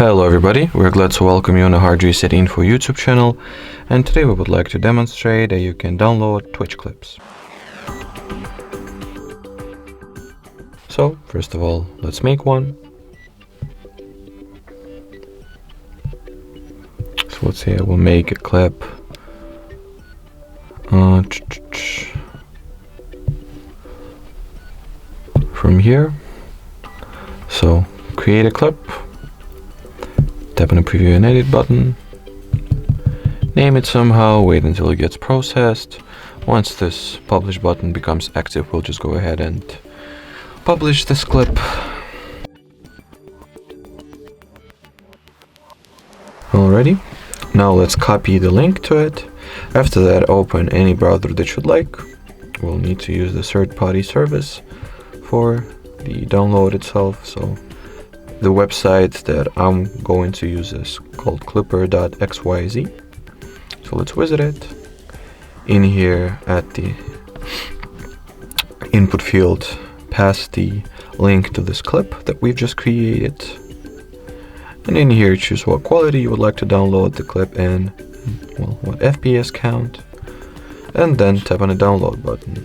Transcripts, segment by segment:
Hello everybody, we're glad to welcome you on the HardReset.Info YouTube channel, and today we would like to demonstrate that you can download Twitch clips. So first of all, let's make one. So let's say I will make a clip from here. So create a clip, tap on the preview and edit button, name it somehow, wait until it gets processed. Once this publish button becomes active, we'll just go ahead and publish this clip. Alrighty, now let's copy the link to it. After that, open any browser that you'd like. We'll need to use the third-party service for the download itself. So the website that I'm going to use is called clipper.xyz. So let's visit it. In here at the input field, pass the link to this clip that we've just created. And in here, choose what quality you would like to download the clip in, well, what FPS count, and then tap on the download button.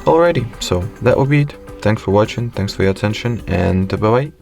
Alrighty, so that will be it. Thanks for watching, thanks for your attention, and bye-bye.